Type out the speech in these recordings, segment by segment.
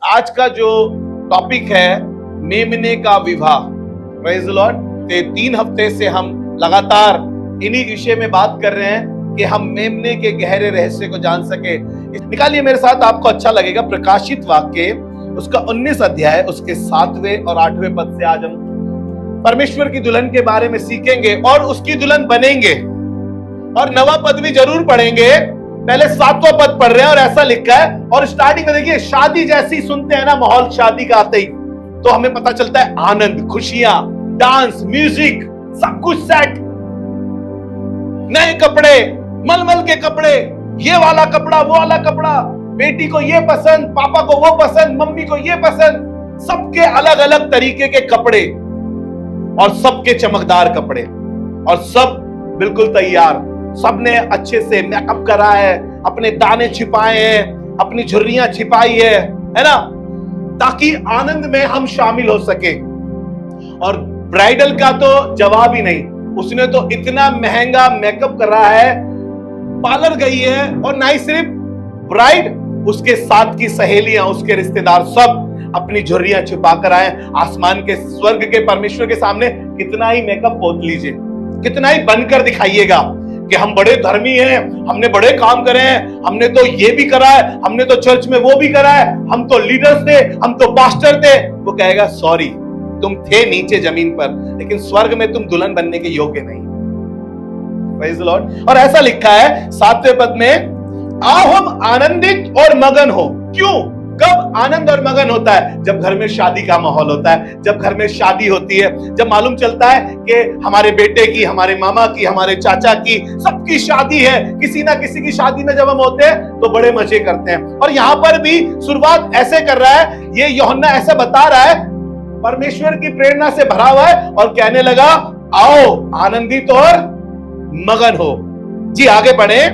आज का जो टॉपिक है मेमने का विवाह। Praise the Lord. 3 हफ्ते से हम लगातार इन्हीं विषय में बात कर रहे हैं कि हम मेमने के गहरे रहस्य को जान सके। निकालिए मेरे साथ, आपको अच्छा लगेगा, प्रकाशित वाक्य उसका 19 अध्याय उसके 7वें और 8वें पद से आज हम परमेश्वर की दुल्हन के बारे में सीखेंगे और उसकी दुल्हन बनेंगे। और नवा पद भी जरूर पढ़ेंगे, पहले 7वां पद पढ़ रहे हैं और ऐसा लिखा है। और स्टार्टिंग में देखिए, शादी जैसी सुनते हैं ना माहौल शादी का आते ही, तो हमें पता चलता है आनंद, खुशियां, डांस, म्यूजिक, सब कुछ सेट, नए कपड़े, मलमल के कपड़े, ये वाला कपड़ा, वो वाला कपड़ा, बेटी को ये पसंद, पापा को वो पसंद, मम्मी को ये पसंद, सबके अलग अलग तरीके के कपड़े और सबके चमकदार कपड़े और सब बिल्कुल तैयार। सबने अच्छे से मेकअप करा है, अपने दाने छिपाए हैं, अपनी झुर्रियां छिपाई है ना, ताकि आनंद में हम शामिल हो सके। और ब्राइडल का तो जवाब ही नहीं, उसने तो इतना महंगा मेकअप करा है, पार्लर गई है, और ना ही सिर्फ ब्राइड, उसके साथ की सहेलियां, उसके रिश्तेदार सब अपनी झुर्रियां छिपा कर आए आसमान के स्वर्ग के परमेश्वर के सामने। कितना ही मेकअप पोत लीजिए, कितना ही बनकर दिखाइएगा कि हम बड़े धर्मी हैं, हमने बड़े काम करे हैं, हमने तो ये भी करा है, हमने तो चर्च में वो भी करा है, हम तो लीडर्स थे, हम तो पास्टर थे। वो कहेगा सॉरी, तुम थे नीचे जमीन पर, लेकिन स्वर्ग में तुम दुल्हन बनने के योग्य नहीं। Praise the Lord. और ऐसा लिखा है 7वें पद में, आओ हम आनंदित और मगन हो। क्यों? कब आनंद और मगन होता है? जब घर में शादी का माहौल होता है, जब घर में शादी होती है, जब मालूम चलता है कि हमारे बेटे की, हमारे मामा की, हमारे चाचा की, सबकी शादी है। किसी ना किसी की शादी में जब हम होते हैं तो बड़े मजे करते हैं। और यहां पर भी शुरुआत ऐसे कर रहा है, ये यूहन्ना ऐसा बता रहा है, परमेश्वर की प्रेरणा से भरा हुआ है और कहने लगा आओ आनंदित और मगन हो। जी आगे बढ़े।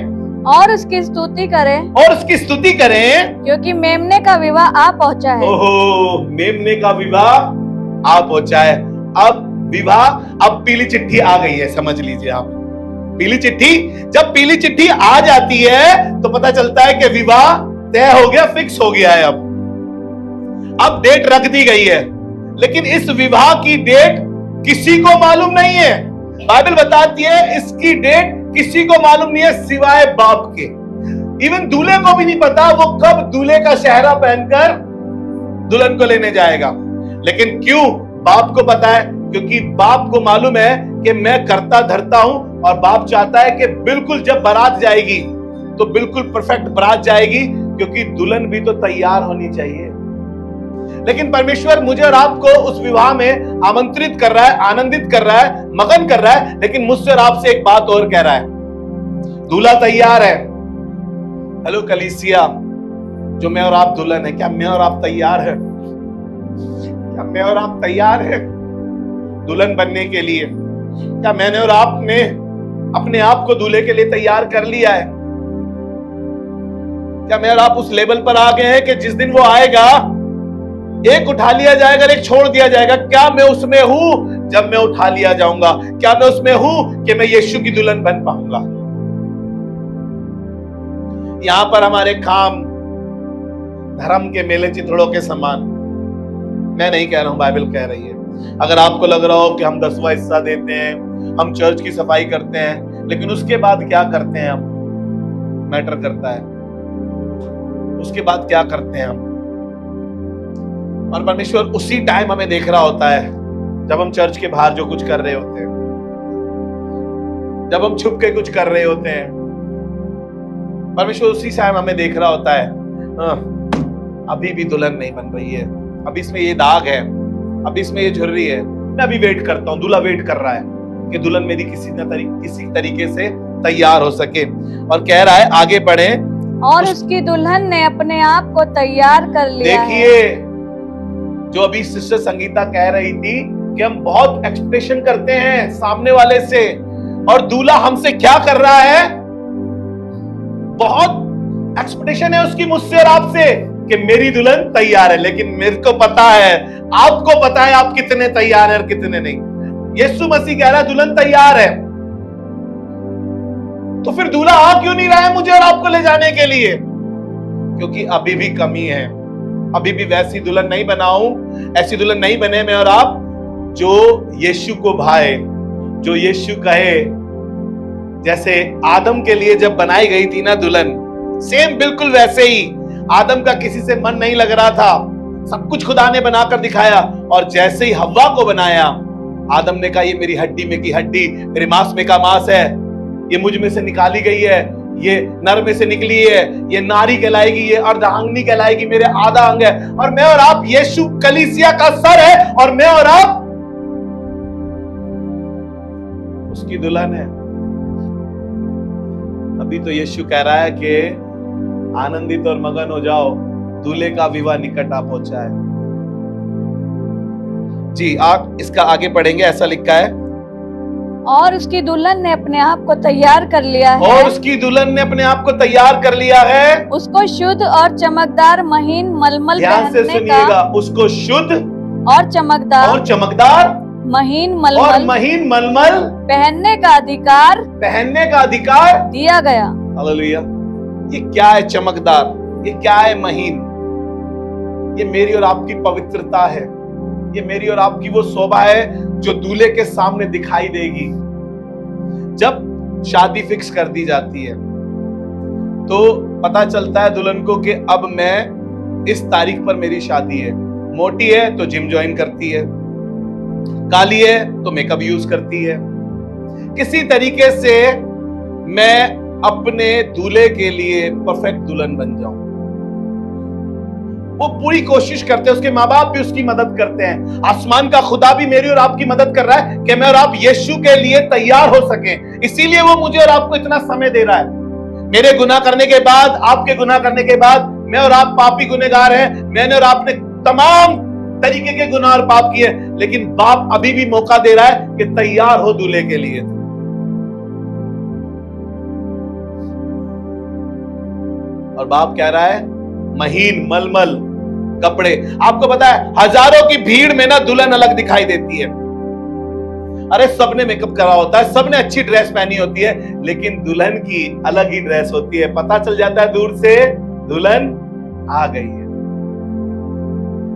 और उसकी स्तुति करें, और उसकी स्तुति करें, क्योंकि मेमने का विवाह आ पहुंचा है। ओहो, मेमने का विवाह आ पहुंचा है। अब विवाह, अब पीली चिट्ठी आ गई है, समझ लीजिए आप। पीली चिट्ठी, जब पीली चिट्ठी आ जाती है तो पता चलता है कि विवाह तय हो गया, फिक्स हो गया है। अब डेट रख दी गई है, लेकिन इस विवाह की डेट किसी को मालूम नहीं है। बाइबल बताती है इसकी डेट किसी को मालूम नहीं है सिवाय बाप के। इवन दूल्हे को भी नहीं पता वो कब दूल्हे का सेहरा पहनकर दुल्हन को लेने जाएगा। लेकिन क्यों बाप को पता है? क्योंकि बाप को मालूम है कि मैं करता धरता हूं, और बाप चाहता है कि बिल्कुल जब बारात जाएगी तो बिल्कुल परफेक्ट बारात जाएगी, क्योंकि दुल्हन भी तो तैयार होनी चाहिए। लेकिन परमेश्वर मुझे और आपको उस विवाह में आमंत्रित कर रहा है, आनंदित कर रहा है, मगन कर रहा है। लेकिन मुझसे और आपसे एक बात और कह रहा है, दूल्हा तैयार है। हेलो कलीसिया, जो मैं और आप दुल्हन है, क्या मैं और आप तैयार है? क्या मैं और आप तैयार है दुल्हन बनने के लिए? क्या मैंने और आपने अपने आप को दूल्हे के लिए तैयार कर लिया है? क्या मैं और आप उस लेवल पर आ गए हैं कि जिस दिन वो आएगा एक उठा लिया जाएगा, एक छोड़ दिया जाएगा? क्या मैं उसमें हूं जब मैं उठा लिया जाऊंगा? क्या मैं उसमें हूं कि मैं यीशु की दुल्हन बन पाऊंगा? यहां पर हमारे काम धर्म के मेले चिथड़ों के समान, मैं नहीं कह रहा हूं, बाइबल कह रही है। अगर आपको लग रहा हो कि हम 10वां हिस्सा देते हैं, हम चर्च की सफाई करते हैं, लेकिन उसके बाद क्या करते हैं हम, मैटर करता है। उसके बाद क्या करते हैं हम? और परमेश्वर उसी टाइम हमें देख रहा होता है जब हम चर्च के बाहर जो कुछ कर रहे होते हैं, जब हम छुप के कुछ कर रहे होते हैं। परमेश्वर उसी टाइम हमें देख रहा होता है, अभी भी दुल्हन नहीं बन रही है, अभी इसमें ये दाग है, अभी इसमें ये झुर्री है, मैं अभी वेट करता हूं। दूल्हा वेट कर रहा है कि दुल्हन मेरी किसी तरीके से तैयार हो सके। और कह रहा है आगे बढ़े, और उसकी दुल्हन ने अपने आप को तैयार कर लिया है। देखिए, जो अभी सिस्टर संगीता कह रही थी कि हम बहुत एक्सपेक्टेशन करते हैं सामने वाले से, और दूल्हा हमसे क्या कर रहा है? बहुत एक्सपेक्टेशन है उसकी मुझसे और आपसे कि मेरी दुल्हन तैयार है। लेकिन मेरे को पता है, आपको पता है आप कितने तैयार हैं और कितने नहीं। यीशु मसीह कह रहा है दुल्हन तैयार है, तो फिर दूल्हा आ क्यों नहीं रहा है मुझे और आपको ले जाने के लिए? क्योंकि अभी भी कमी है, अभी भी वैसी दुल्हन नहीं बना हूं, ऐसी दुल्हन नहीं बने मैं और आप जो यीशु को भाए, जो यीशु कहे। जैसे आदम के लिए जब बनाई गई थी ना दुल्हन, सेम बिल्कुल वैसे ही आदम का किसी से मन नहीं लग रहा था, सब कुछ खुदा ने बनाकर दिखाया, और जैसे ही हव्वा को बनाया, आदम ने कहा ये मेरी हड्डी में की हड्डी, मेरे मांस में का मांस है, ये मुझ में से निकाली गई है, ये नर में से निकली है, ये नारी कहलाएगी, ये अर्धांगिनी कहलाएगी, मेरे आधा अंग है। और मैं और आप यीशु कलीसिया का सर है, और मैं और आप उसकी दुल्हन है। अभी तो यीशु कह रहा है कि आनंदित और मगन हो जाओ, दूल्हे का विवाह निकट आ पहुंचा है। जी, आप इसका आगे पढ़ेंगे, ऐसा लिखा है, और उसकी दुल्हन ने अपने आप को तैयार कर लिया है। और उसकी दुल्हन ने अपने आप को तैयार कर लिया है। उसको शुद्ध और चमकदार महीन मलमल ध्यान से पहनने सुनिएगा, का उसको शुद्ध और चमकदार और महीन मलमल महीन मलमल पहनने का अधिकार दिया गया। हालेलुया। ये क्या है चमकदार, ये क्या है महीन? ये मेरी और आपकी पवित्रता है, ये मेरी और आपकी वो शोभा है जो दूल्हे के सामने दिखाई देगी। जब शादी फिक्स कर दी जाती है तो पता चलता है दुल्हन को कि अब मैं इस तारीख पर मेरी शादी है। मोटी है तो जिम ज्वाइन करती है, काली है तो मेकअप यूज करती है। किसी तरीके से मैं अपने दूल्हे के लिए परफेक्ट दुल्हन बन जाऊं। वो पूरी कोशिश करते हैं, उसके माँ बाप भी उसकी मदद करते हैं, आसमान का खुदा भी मेरी और आपकी मदद कर रहा है कि मैं और आप यीशु के लिए तैयार हो सकें। इसीलिए वो मुझे और आपको इतना समय दे रहा है। मेरे गुनाह करने के बाद, आपके गुनाह करने के बाद, मैं और आप पापी गुनहगार हैं, मैंने और आपने तमाम तरीके के गुनाह और पाप किए, लेकिन बाप अभी भी मौका दे रहा है कि तैयार हो दूल्हे के लिए। और बाप कह रहा है महीन मलमल कपड़े। आपको पता है हजारों की भीड़ में ना दुल्हन अलग दिखाई देती है। अरे सबने मेकअप करा होता है, सबने अच्छी ड्रेस पहनी होती है, लेकिन दुल्हन की अलग ही ड्रेस होती है। पता चल जाता है दूर से दुल्हन आ गई है।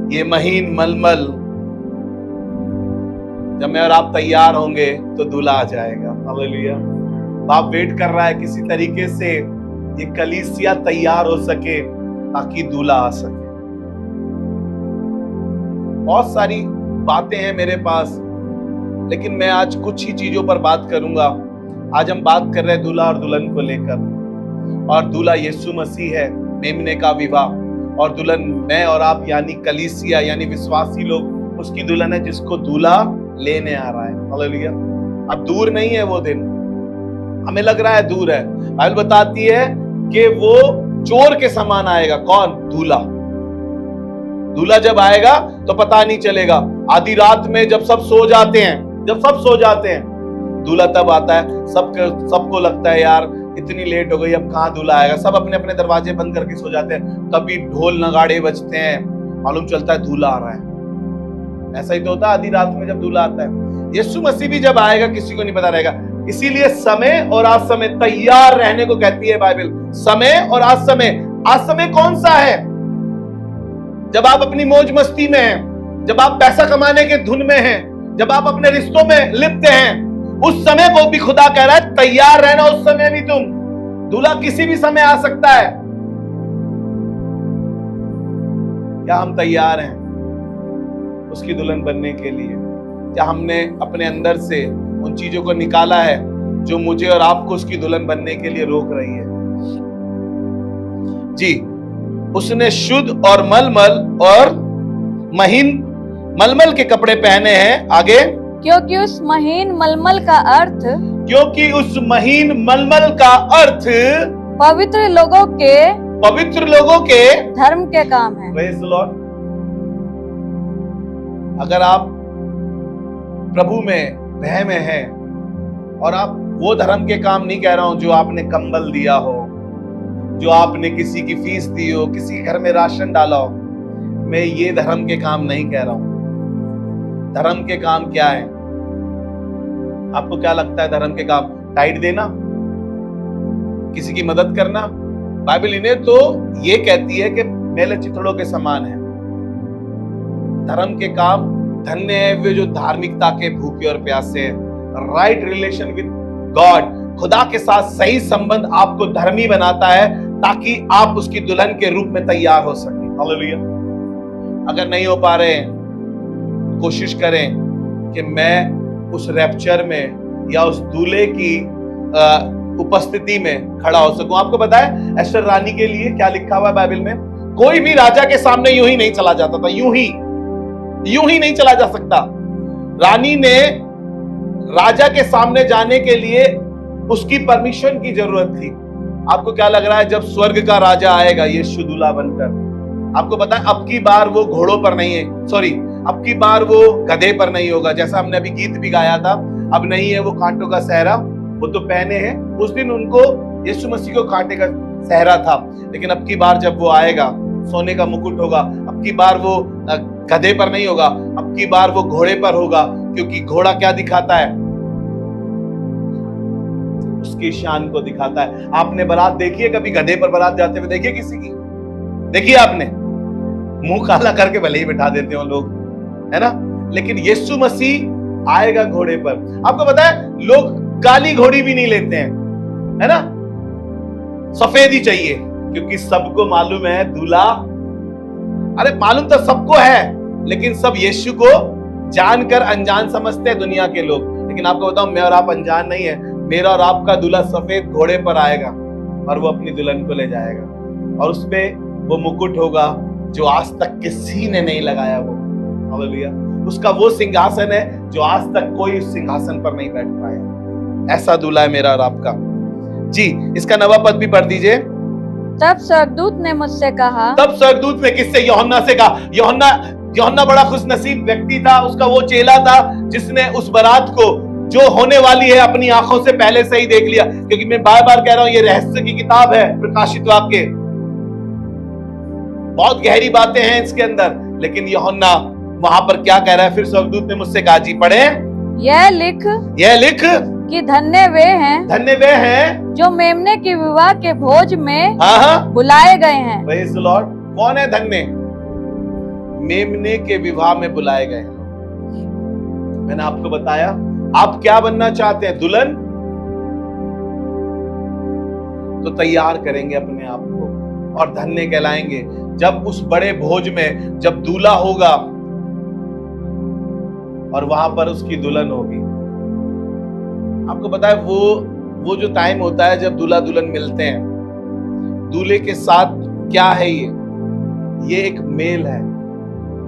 ये महीन मलमल, जब मैं और आप तैयार होंगे तो दूल्हा आ जाएगा। हालेलुया। बाप वेट कर रहा है किसी तरीके से ये कलीसिया तैयार हो सके ताकि दूल्हा आ सके। बहुत सारी बातें हैं मेरे पास, लेकिन मैं आज कुछ ही चीजों पर बात करूंगा। आज हम बात कर रहे हैं दूल्हा और दुल्हन को लेकर, और दूल्हा यीशु मसीह है, मेमने का विवाह, और दुल्हन मैं और आप यानी कलीसिया यानी विश्वासी लोग उसकी दुल्हन है जिसको दूल्हा लेने आ रहा है। हालेलुया। अब दूर नहीं है वो दिन, हमें लग रहा है दूर है। बाइबल बताती है कि वो चोर के समान आएगा। कौन? दूल्हा। दूल्हा जब आएगा तो पता नहीं चलेगा। आधी रात में जब सब सो जाते हैं, दूल्हा तब आता है। सबको लगता है यार इतनी लेट हो गई, अब कहाँ दूल्हा आएगा। सब अपने अपने दरवाजे बंद करके सो जाते हैं। तभी ढोल नगाड़े बजते हैं, मालूम चलता है दूल्हा आ रहा है। ऐसा ही तो होता है आधी रात में जब दूल्हा आता है। यीशु मसीह भी जब आएगा किसी को नहीं पता रहेगा। इसीलिए समय और असमय तैयार रहने को कहती है बाइबल। समय और असमय। असमय कौन सा है? जब आप अपनी मौज मस्ती में हैं, जब आप पैसा कमाने के धुन में हैं, जब आप अपने रिश्तों में लिप्त हैं, उस समय को भी खुदा कह रहा है तैयार रहना। उस समय भी तुम, दूल्हा किसी भी समय आ सकता है। क्या हम तैयार हैं उसकी दुल्हन बनने के लिए? क्या हमने अपने अंदर से उन चीजों को निकाला है जो मुझे और आपको उसकी दुल्हन बनने के लिए रोक रही है? जी, उसने शुद्ध और मलमल और महीन मलमल के कपड़े पहने हैं। आगे, क्योंकि उस महीन मलमल का अर्थ पवित्र लोगों के धर्म के काम है। Praise the Lord. अगर आप प्रभु में भय में हैं, और आप वो धर्म के काम नहीं कह रहा हूं जो आपने कंबल दिया हो, जो आपने किसी की फीस दी हो, किसी के घर में राशन डाला हो, मैं ये धर्म के काम नहीं कह रहा हूं। धर्म के काम क्या है? आपको क्या लगता है धर्म के काम? टाइट देना, किसी की मदद करना? बाइबल इन्हें तो ये कहती है कि मेले चिथड़ों के समान है। धर्म के काम, धन्य है वे जो धार्मिकता के भूखे और प्यासे हैं। राइट रिलेशन विद गॉड, खुदा के साथ सही संबंध आपको धर्मी बनाता है ताकि आप उसकी दुल्हन के रूप में तैयार हो सके। हालेलुया। अगर नहीं हो पा रहे हैं, कोशिश करें कि मैं उस रैप्चर में या उस दूल्हे की उपस्थिति में खड़ा हो सकूं। आपको पता है एस्टर रानी के लिए क्या लिखा हुआ है बाइबल में? कोई भी राजा के सामने यूं ही नहीं चला जाता था, यूं ही नहीं चला जा सकता। रानी ने राजा के सामने जाने के लिए उसकी परमिशन की जरूरत थी। आपको क्या लग रहा है जब स्वर्ग का राजा आएगा यीशु दूल्हा बनकर, आपको पता है अब की बार वो घोड़ों पर नहीं है, अब की बार वो गधे पर नहीं होगा, जैसा हमने अभी गीत भी गाया था। अब नहीं है वो कांटों का सहरा, वो तो पहने हैं। उस दिन उनको यीशु मसीह को कांटे का सहरा था, लेकिन अब की बार जब वो आएगा सोने का मुकुट होगा। अब की बार वो गधे पर नहीं होगा, अब की बार वो घोड़े पर होगा, क्योंकि घोड़ा क्या दिखाता है? उसकी शान को दिखाता है। आपने बारात देखी है कभी? गधे पर बारात जाते हुए देखिए किसी की? देखिए आपने? मुंह काला करके भले ही बिठा देते हो लोग, है ना? लेकिन यीशु मसीह आएगा घोड़े पर। आपको पता है लोग काली घोड़ी भी नहीं लेते हैं, है ना? सफेद ही चाहिए, क्योंकि सबको मालूम है दूल्हा, अरे मालूम तो सबको है, लेकिन सब यीशु को जानकर अनजान समझते हैं दुनिया के लोग। लेकिन आपको बताऊं, मैं और आप अनजान नहीं है। मेरा और आपका दूल्हा सफेद घोड़े पर आएगा और वो अपनी दुल्हन को ले जाएगा, और उसपे वो मुकुट होगा जो आज तक किसी ने नहीं लगाया। वो हालेलुया, उसका वो सिंहासन है जो आज तक कोई उस सिंहासन पर नहीं बैठ पाया। ऐसा दूल्हा है मेरा और आपका। जी, इसका नवा पद भी पढ़ दीजिए। तब स्वर्गदूत ने मुझसे कहा, तब स्वर्गदूत ने किससे? यूहन्ना से कहा। यूहन्ना बड़ा खुशनसीब व्यक्ति था, उसका वो चेला था जिसने उस बारात को जो होने वाली है अपनी आंखों से पहले से ही देख लिया। क्योंकि मैं बार बार कह रहा हूं, ये रहस्य की किताब है, प्रकाशित वाक्य, बहुत गहरी बातें हैं इसके अंदर। लेकिन यूहन्ना वहां पर क्या कह रहा है? फिर स्वर्गदूत ने मुझसे कहा, जी पढ़े, यह लिख कि धन्य वे हैं जो मेमने के विवाह के भोज में बुलाए गए हैं। Praise the Lord. कौन है धन्य? मेमने के विवाह में बुलाए गए। मैंने आपको बताया, आप क्या बनना चाहते हैं? दुल्हन? तो तैयार करेंगे अपने आप को और धन्य कहलाएंगे जब उस बड़े भोज में, जब दूल्हा होगा और वहां पर उसकी दुल्हन होगी। आपको पता है वो जो टाइम होता है जब दूल्हा दुल्हन मिलते हैं, दूल्हे के साथ क्या है? ये एक मेल है।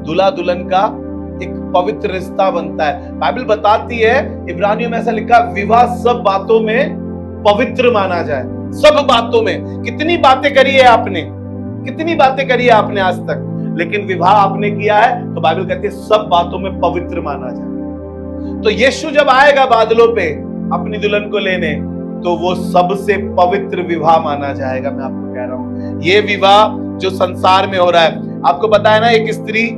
दूल्हा दुल्हन का एक पवित्र रिश्ता बनता है। बाइबल बताती है, इब्रानियों में ऐसा लिखा, विवाह सब बातों में पवित्र माना जाए। सब बातों में। कितनी बातें करी है आपने, कितनी बातें करी है आपने आज तक, लेकिन विवाह आपने किया है तो बाइबल कहती है सब बातों में पवित्र माना जाए। तो यीशु जब आएगा बादलों पे अपनी दुल्हन को लेने, तो वो सबसे पवित्र विवाह माना जाएगा। मैं आपको कह रहा हूं, ये विवाह जो संसार में हो रहा है, आपको पता है ना, एक स्त्री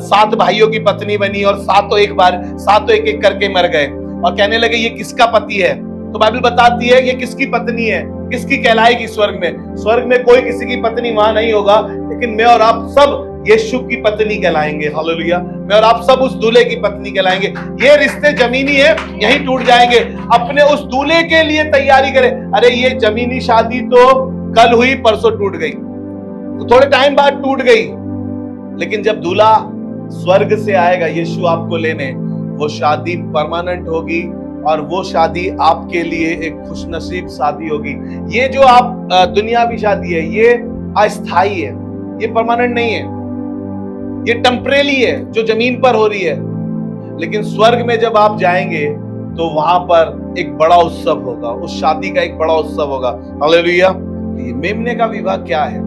7 भाइयों की पत्नी बनी और सातों एक एक करके मर गए और कहने लगे ये किसका पति है? तो बाइबल बताती है ये किसकी पत्नी है, किसकी कहलाएगी स्वर्ग में? स्वर्ग में कोई किसी की पत्नी वहां नहीं होगा, लेकिन मैं और आप सब यीशु की पत्नी कहलाएंगे। हालेलुया। मैं और आप सब उस दूल्हे की पत्नी कहलाएंगे। ये रिश्ते जमीनी है, यहीं टूट जाएंगे। अपने उस दूल्हे के लिए तैयारी करें। अरे ये जमीनी शादी तो कल हुई, परसों टूट गई, तो थोड़े टाइम बाद टूट गई, लेकिन जब दूल्हा स्वर्ग से आएगा यीशु आपको लेने, वो शादी परमानेंट होगी और वो शादी आपके लिए एक खुशनसीब शादी होगी। ये जो आप दुनियावी शादी है, ये अस्थाई है, ये परमानेंट नहीं है, ये टेम्परेरी है जो जमीन पर हो रही है। लेकिन स्वर्ग में जब आप जाएंगे तो वहां पर एक बड़ा उत्सव होगा, उस शादी का एक बड़ा उत्सव होगा। हालेलुया। मेमने का विवाह क्या है?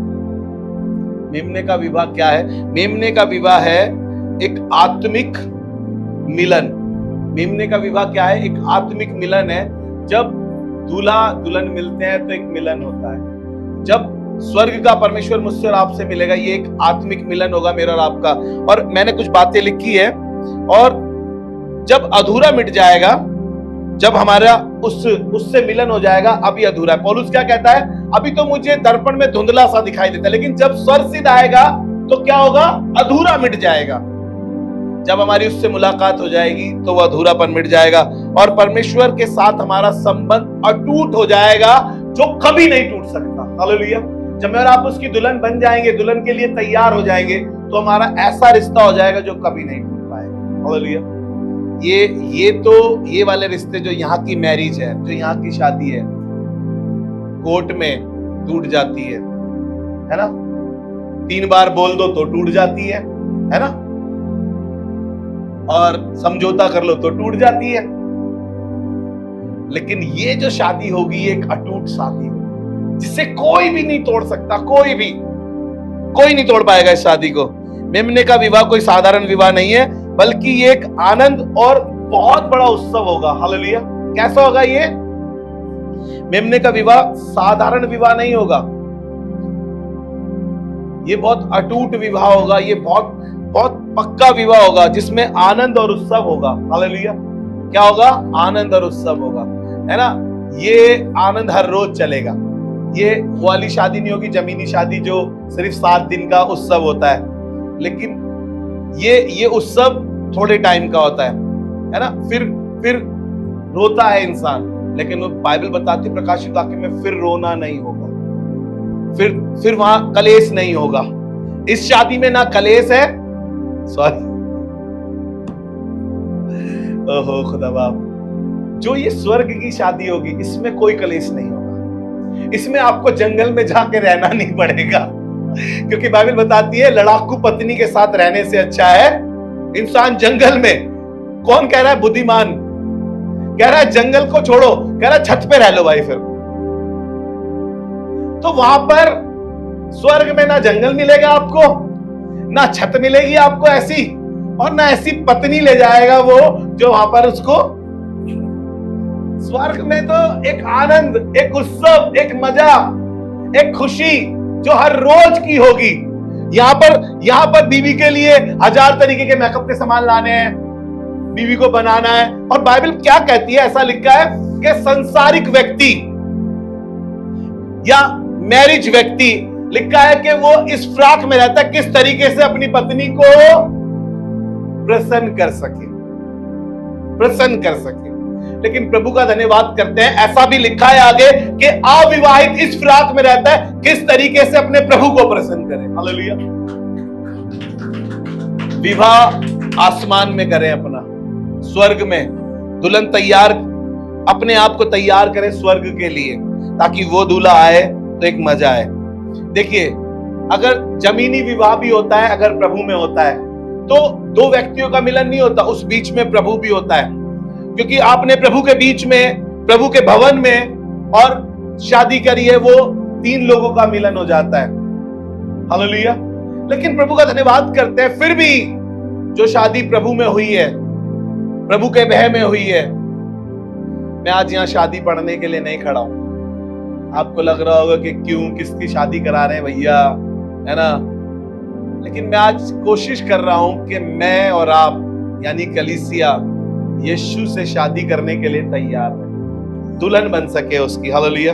मेमने का विवाह क्या है? मेमने का विवाह है एक आत्मिक मिलन। मेमने का विवाह क्या है? एक आत्मिक मिलन है। जब दूल्हा दुल्हन मिलते हैं तो एक मिलन होता है। जब स्वर्ग का परमेश्वर मुझसे और आपसे मिलेगा, ये एक आत्मिक मिलन होगा मेरा और आपका। और मैंने कुछ बातें लिखी है, और जब अधूरा मिट जाएगा, जब हमारा उससे मिलन हो जाएगा, अभी अधूरा है। पौलुस क्या कहता है? अभी तो मुझे दर्पण में धुंधला सा दिखाई देता है, लेकिन जब स्वर्ग सिद्ध आएगा तो क्या होगा? अधूरा मिट जाएगा। जब हमारी उससे मुलाकात हो जाएगी तो वह अधूरापन मिट जाएगा और परमेश्वर के साथ हमारा संबंध अटूट हो जाएगा, जो कभी नहीं टूट सकता। हालेलुया। जब मैं और आप उसकी दुल्हन बन जाएंगे, दुल्हन के लिए तैयार हो जाएंगे, तो हमारा ऐसा रिश्ता हो जाएगा जो कभी नहीं टूट पाएगा। हालेलुया। ये वाले रिश्ते जो यहाँ की मैरिज है, जो यहाँ की शादी है, कोर्ट में टूट जाती है ना? 3 बार बोल दो तो टूट जाती है ना? और समझौता कर लो तो टूट जाती है। लेकिन ये जो शादी होगी एक अटूट शादी होगी, जिसे कोई भी नहीं तोड़ सकता, कोई नहीं तोड़ पाएगा इस शादी को। मेमने का विवाह कोई साधारण विवाह नहीं है, बल्कि ये एक आनंद और बहुत बड़ा उत्सव होगा। हालेलुया। कैसा होगा ये? मेमने का विवाह साधारण विवाह नहीं होगा, ये बहुत अटूट विवाह होगा, ये बहुत पक्का विवाह होगा, जिसमें आनंद और उत्सव होगा। हालेलुया। क्या होगा? आनंद और उत्सव होगा, है ना? ये आनंद हर रोज चलेगा। ये वो वाली शादी नहीं होगी, जमीनी शादी जो सिर्फ 7 दिन का उत्सव होता है, लेकिन ये उत्सव थोड़े टाइम का होता है ना? फिर रोता है इंसान, लेकिन वो बाइबल बताती है प्रकाशित वाक्य में फिर रोना नहीं होगा, फिर वहां कलेश नहीं होगा। इस शादी में ना कलेश है, सॉरी, ओहो खुदा बाप, जो ये स्वर्ग की शादी होगी इसमें कोई कलेश नहीं होगा। इसमें आपको जंगल में जाके रहना नहीं पड़ेगा, क्योंकि बाइबल बताती है लड़ाकू पत्नी के साथ रहने से अच्छा है इंसान जंगल में। कौन कह रहा है? बुद्धिमान कह रहा है जंगल को छोड़ो, कह रहा है छत पे रह लो भाई। फिर तो वहां पर स्वर्ग में ना जंगल मिलेगा आपको, ना छत मिलेगी आपको ऐसी, और ना ऐसी पत्नी ले जाएगा वो जो वहां पर उसको। स्वर्ग में तो एक आनंद, एक उत्सव, एक मजा, एक खुशी जो हर रोज की होगी। यहाँ पर बीवी के लिए 1000 तरीके के मेकअप के सामान लाने हैं, बीवी को बनाना है। और बाइबल क्या कहती है? ऐसा लिखा है कि संसारिक व्यक्ति या मैरिज व्यक्ति, लिखा है कि वो इस फ्रॉक में रहता है किस तरीके से अपनी पत्नी को प्रसन्न कर सके। लेकिन प्रभु का धन्यवाद करते हैं, ऐसा भी लिखा है आगे कि अविवाहित इस फ्रॉक में रहता है किस तरीके से अपने प्रभु को प्रसन्न करे। हालेलुया। विवाह आसमान में करें अपना, स्वर्ग में दुल्हन तैयार, अपने आप को तैयार करें स्वर्ग के लिए, ताकि वो दूल्हा आए तो एक मजा आए। देखिए, अगर जमीनी विवाह भी होता है, अगर प्रभु में होता है, तो 2 व्यक्तियों का मिलन नहीं होता, उस बीच में प्रभु भी होता है। क्योंकि आपने प्रभु के बीच में, प्रभु के भवन में और शादी करी है, वो 3 लोगों का मिलन हो जाता है। हालेलुया। लेकिन प्रभु का धन्यवाद करते हैं, फिर भी जो शादी प्रभु में हुई है, प्रभु के भय में हुई है। मैं आज यहाँ शादी पढ़ने के लिए नहीं खड़ा हूं। आपको लग रहा होगा कि क्यों, किसकी शादी करा रहे हैं भैया, है ना? लेकिन मैं आज कोशिश कर रहा हूं कि मैं और आप यानी कलीसिया यीशु से शादी करने के लिए तैयार है, दुल्हन बन सके उसकी। हालेलुया।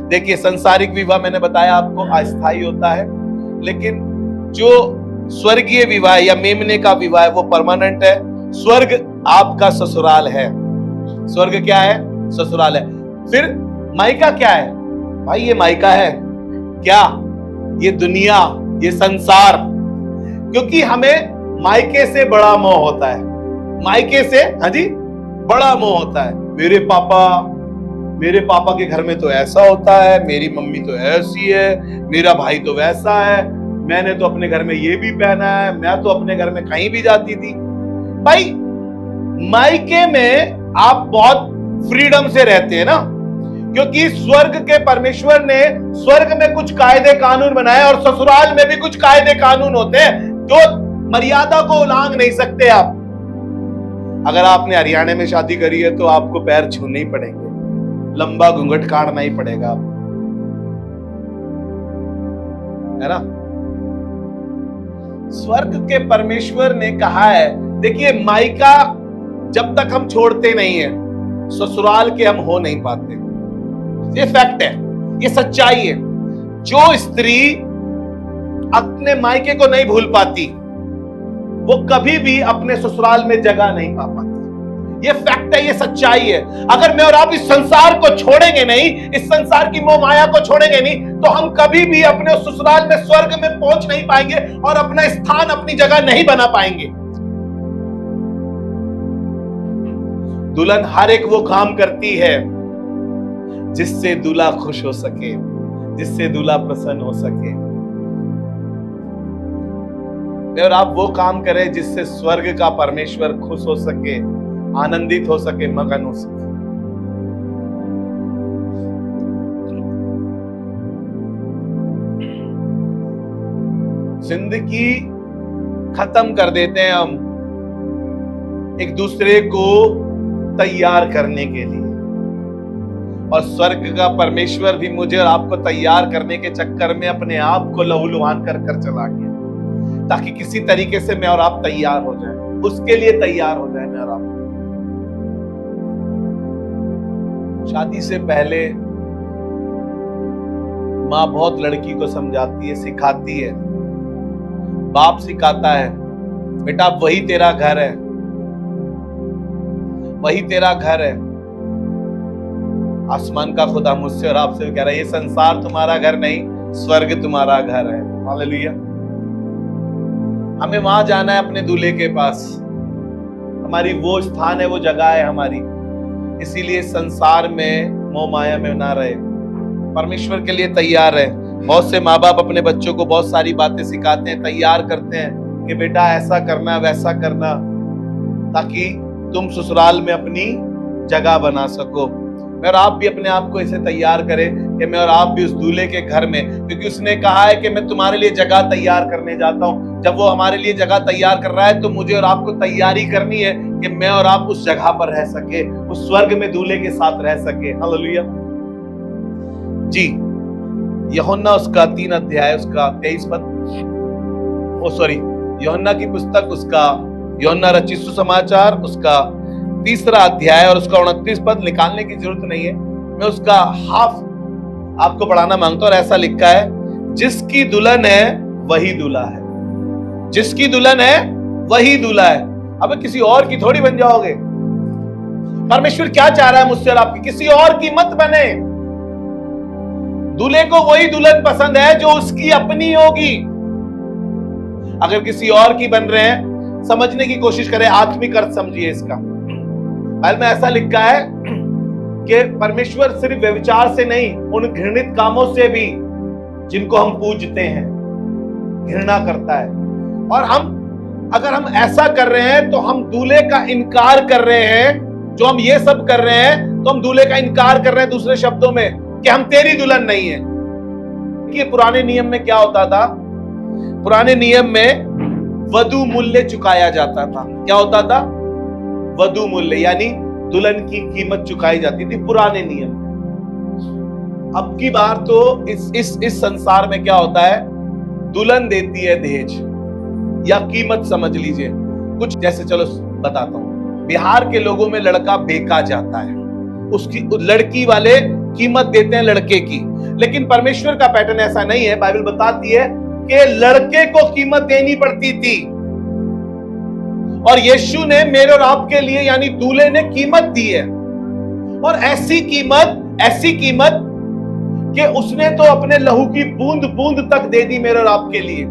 देखिए, संसारिक विवाह मैंने बताया आपको अस्थायी होता है, लेकिन जो स्वर्गीय विवाह या मेमने का विवाह है वो परमानेंट है। स्वर्ग आपका ससुराल है। स्वर्ग क्या है? ससुराल है। फिर मायका क्या है? भाई ये मायका है क्या? ये दुनिया, ये संसार। क्योंकि हमें मायके से बड़ा मोह होता है, मायके से, हाँ जी, बड़ा मोह होता है। मेरे पापा के घर में तो ऐसा होता है, मेरी मम्मी तो ऐसी है, मेरा भाई तो वैसा है, मैंने तो अपने घर में ये भी पहना है, मैं तो अपने घर में कहीं भी जाती थी। भाई मायके में आप बहुत फ्रीडम से रहते हैं ना, क्योंकि स्वर्ग के परमेश्वर ने स्वर्ग में कुछ कायदे कानून बनाए, और ससुराल में भी कुछ कायदे कानून होते हैं जो मर्यादा को उल्लंघ नहीं सकते आप। अगर आपने हरियाणा में शादी करी है तो आपको पैर छूने ही पड़ेंगे, लंबा घूंघट काटना ही पड़ेगा, है ना? स्वर्ग के परमेश्वर ने कहा है, देखिए मायका जब तक हम छोड़ते नहीं है, ससुराल के हम हो नहीं पाते। ये फैक्ट है, ये सच्चाई है। जो स्त्री अपने मायके को नहीं भूल पाती, वो कभी भी अपने ससुराल में जगह नहीं पा पाती। ये फैक्ट है, ये सच्चाई है। अगर मैं और आप इस संसार को छोड़ेंगे नहीं, इस संसार की मोह माया को छोड़ेंगे नहीं, तो हम कभी भी अपने ससुराल में, स्वर्ग में पहुंच नहीं पाएंगे और अपना स्थान, अपनी जगह नहीं बना पाएंगे। दुल्हन हर एक वो काम करती है जिससे दूल्हा खुश हो सके, जिससे दूल्हा प्रसन्न हो सके। और आप वो काम करें जिससे स्वर्ग का परमेश्वर खुश हो सके, आनंदित हो सके, मगन हो सके। जिंदगी खत्म कर देते हैं हम एक दूसरे को तैयार करने के लिए, और स्वर्ग का परमेश्वर भी मुझे और आपको तैयार करने के चक्कर में अपने आप को लहूलुहान कर चला गया, ताकि किसी तरीके से मैं और आप तैयार हो जाए, उसके लिए तैयार हो जाए मैं और आप। शादी से पहले माँ बहुत लड़की को समझाती है, सिखाती है, बाप सिखाता है, बेटा वही तेरा घर है, वही तेरा घर है। आसमान का खुदा मुझसे और आपसे कह रहा है, ये संसार तुम्हारा घर नहीं, स्वर्ग तुम्हारा घर है। हालेलुया। हमें वहां जाना है, अपने दूल्हे के पास। हमारी वो स्थान है, वो जगह है हमारी। इसीलिए संसार में मोह माया में ना रहे, परमेश्वर के लिए तैयार है। बहुत से माँ बाप अपने बच्चों को बहुत सारी बातें सिखाते हैं, तैयार करते हैं कि बेटा ऐसा करना, वैसा करना, ताकि तुम ससुराल में अपनी जगह बना सको। मैं और आप भी अपने आप को इसे तैयार करें कि मैं और आप भी उस दूल्हे के घर में, क्योंकि उसने कहा है कि मैं तुम्हारे लिए जगह तैयार करने जाता हूं। जब वो हमारे लिए जगह तैयार कर रहा है, तो मुझे और आपको तैयारी करनी है कि मैं और आप उस जगह पर रह सके, उस स्वर्ग में दूल्हे के साथ रह सके। हालेलुया जी। यूहन्ना उसका 3 अध्याय उसका 23 पद, यूहन्ना की पुस्तक उसका यूहन्ना रचित सुसमाचार उसका 3 अध्याय और उसका 29 पद, निकालने की जरूरत नहीं है, मैं उसका हाफ आपको पढ़ाना मांगता हूं। और ऐसा लिखा है, जिसकी दुल्हन है वही दूल्हा है, जिसकी दुल्हन है वही दूल्हा है। अब किसी और की थोड़ी बन जाओगे। परमेश्वर क्या चाह रहा है मुझसे और आपकी? किसी और की मत बने। दूल्हे को वही दुल्हन पसंद है जो उसकी अपनी होगी। अगर किसी और की बन रहे हैं, समझने की कोशिश करें, आत्मिक अर्थ समझिए इसका। बाइबल में ऐसा लिखा है कि परमेश्वर सिर्फ व्यभिचार से नहीं, उन घृणित कामों से भी जिनको हम पूजते हैं घृणा करता है। और अगर हम ऐसा कर रहे हैं तो हम दूल्हे का इनकार कर रहे हैं। जो हम ये सब कर रहे हैं तो हम दूल्हे का इनकार कर रहे हैं, दूसरे शब्दों में कि हम तेरी दुल्हन नहीं है। कि पुराने नियम में क्या होता था? पुराने नियम में वधु मूल्य चुकाया जाता था। क्या होता था? वधु मूल्य, यानी दुल्हन की कीमत चुकाई जाती थी पुराने नियम। अब की बार तो इस संसार में क्या होता है? दुल्हन देती है दहेज या कीमत, समझ लीजिए कुछ। जैसे चलो बताता हूं, बिहार के लोगों में लड़का बेचा जाता है, उसकी लड़की वाले कीमत देते हैं लड़के की। लेकिन परमेश्वर का पैटर्न ऐसा नहीं है। बाइबल बताती है कि लड़के को कीमत देनी पड़ती थी, और यीशु ने मेरे और आपके लिए, यानी दूल्हे ने कीमत दी है। और ऐसी कीमत कि उसने तो अपने लहू की बूंद बूंद तक दे दी मेरे और आपके लिए।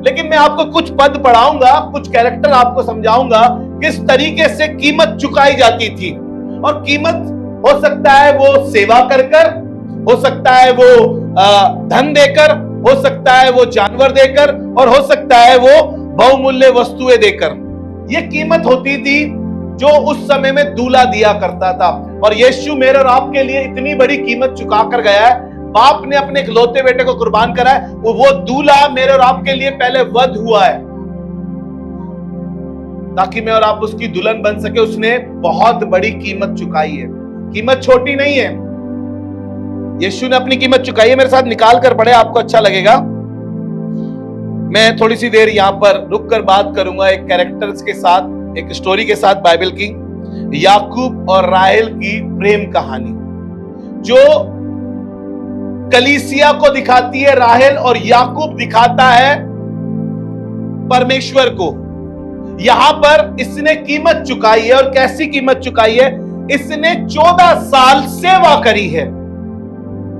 लेकिन मैं आपको कुछ पद पढ़ाऊंगा, कुछ कैरेक्टर आपको समझाऊंगा किस तरीके से कीमत चुकाई जाती थी। और कीमत हो सकता है वो सेवा कर, हो सकता है वो धन देकर, हो सकता है वो जानवर देकर, और हो सकता है वो बहुमूल्य वस्तुएं देकर। ये कीमत होती थी जो उस समय में दूल्हा दिया करता था। और यीशु मेरे और आपके लिए इतनी बड़ी कीमत चुका कर गया है। बाप ने अपने इकलौते बेटे को कुर्बान करा है। वो दूल्हा मेरे और आपके लिए पहले वध हुआ है, ताकि मैं और आप उसकी दुल्हन बन सके। उसने बहुत बड़ी कीमत चुकाई है, कीमत छोटी नहीं है। यीशु ने अपनी कीमत चुकाई है। मेरे साथ निकाल कर पढ़े, आपको अच्छा लगेगा। मैं थोड़ी सी देर यहां पर रुक कर बात करूंगा एक कैरेक्टर्स के साथ, एक स्टोरी के साथ, बाइबल की, याकूब और राहेल की प्रेम कहानी, जो कलीसिया को दिखाती है राहेल, और याकूब दिखाता है परमेश्वर को। यहां पर इसने कीमत चुकाई है। और कैसी कीमत चुकाई है? इसने 14 साल सेवा करी है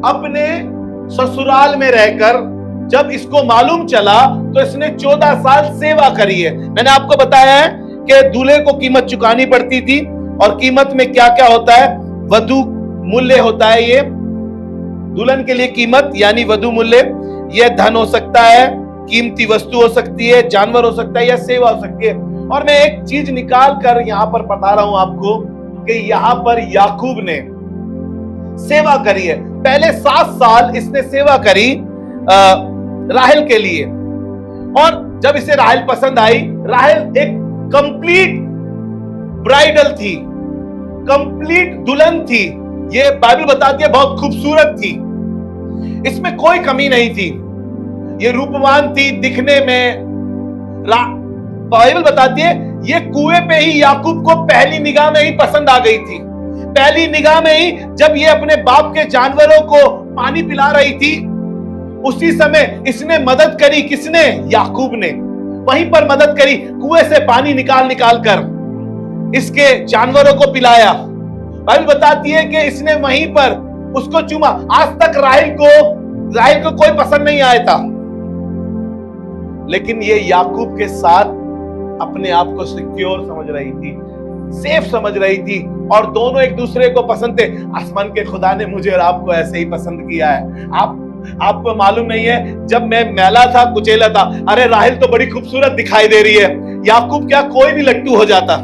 अपने ससुराल में रहकर। जब इसको मालूम चला तो इसने 14 साल सेवा करी है। मैंने आपको बताया है कि दूल्हे को कीमत चुकानी पड़ती थी, और कीमत में क्या क्या होता है? वधु मूल्य होता है। ये दुल्हन के लिए कीमत यानी वधु मूल्य, यह धन हो सकता है, कीमती वस्तु हो सकती है, जानवर हो सकता है, या सेवा हो सकती है। और मैं एक चीज निकाल कर यहां पर बता रहा हूं आपको कि यहां पर याकूब ने सेवा करी है। पहले 7 साल इसने सेवा करी राहेल के लिए, और जब इसे राहेल पसंद आई, राहेल एक कंप्लीट ब्राइडल थी, कंप्लीट दुल्हन थी। ये बाइबल बताती है बहुत खूबसूरत थी, इसमें कोई कमी नहीं थी। ये रूपवान थी दिखने में। बाइबल बताती है ये कुएं पे ही याकूब को पहली निगाह में ही पसंद आ गई थी। पहली निगाह में ही जब ये अपने बाप के जानवरों को पानी पिला रही थी, उसी समय इसने मदद करी। किसने? याकूब ने। वहीं पर मदद करी, कुएं से पानी निकाल निकाल कर इसके जानवरों को पिलाया। बाइबल बताती है कि इसने वहीं पर उसको चूमा। आज तक राहेल को कोई पसंद नहीं आया था, लेकिन ये याकूब के साथ अपने आप को सिक्योर समझ रही थी, सेफ समझ रही थी, और दोनों एक दूसरे को पसंद थे। आसमान के खुदा ने मुझे और आपको ऐसे ही पसंद किया है। आपको मालूम नहीं है, जब मैं मैला था, कुचेला था, अरे राहेल तो बड़ी खूबसूरत दिखाई दे रही है, याकूब क्या कोई भी लट्टू हो जाता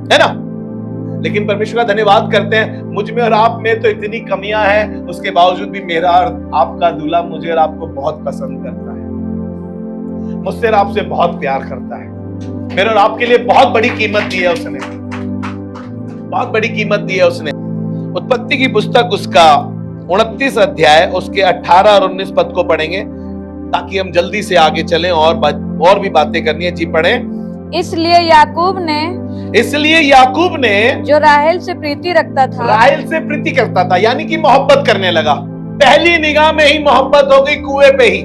है ना। लेकिन परमेश्वर का धन्यवाद करते हैं, मुझ में और आप में तो इतनी कमियां हैं, उसके बावजूद भी मेरा और आपका दूल्हा मुझे और आपको बहुत पसंद करता है, मुझसे और आपसे बहुत प्यार करता है। मेरे और आपके लिए बहुत बड़ी कीमत दी है उसने, बहुत बड़ी कीमत दी है उसने। उत्पत्ति की पुस्तक उसका 29 अध्याय उसके 18 और 19 पद को पढ़ेंगे, ताकि हम जल्दी से आगे चलें और भी बातें करनी है। जी पढ़ें। इसलिए याकूब ने जो राहेल से प्रीति रखता था, राहेल से प्रीति करता था, यानी कि मोहब्बत करने लगा। पहली निगाह में ही मोहब्बत हो गई, कुएं पे ही।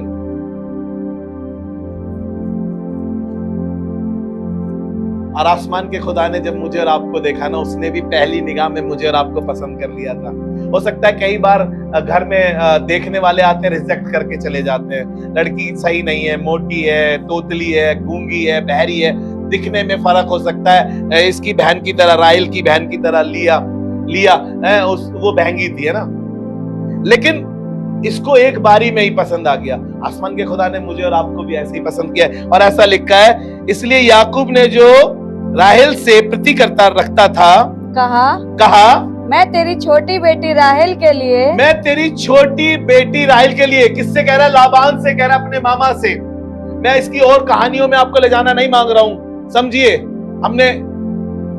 और आसमान के खुदा ने जब मुझे और आपको देखा ना, उसने भी पहली निगाह में मुझे और आपको पसंद कर लिया था। हो सकता है कई बार घर में देखने वाले आते हैं, रिजेक्ट करके चले जाते हैं। लड़की सही नहीं है, मोटी है, तोतली है, गूंगी है, बहरी है, दिखने में फर्क हो सकता है। इसकी बहन की तरह, राहेल की बहन की तरह लिया वो बहंगी थी, है ना। लेकिन इसको एक बारी में ही पसंद आ गया। आसमान के खुदा ने मुझे और आपको भी ऐसे ही पसंद किया है। और ऐसा लिखा है, इसलिए याकूब ने जो राहेल से प्रीति करता रखता था, कहा मैं तेरी छोटी बेटी राहेल के लिए, मैं तेरी छोटी बेटी राहेल के लिए। किससे कह रहा है? लाबान से कह रहा है, अपने मामा से। मैं इसकी और कहानियों में आपको ले जाना नहीं मांग रहा हूं, समझिए। हमने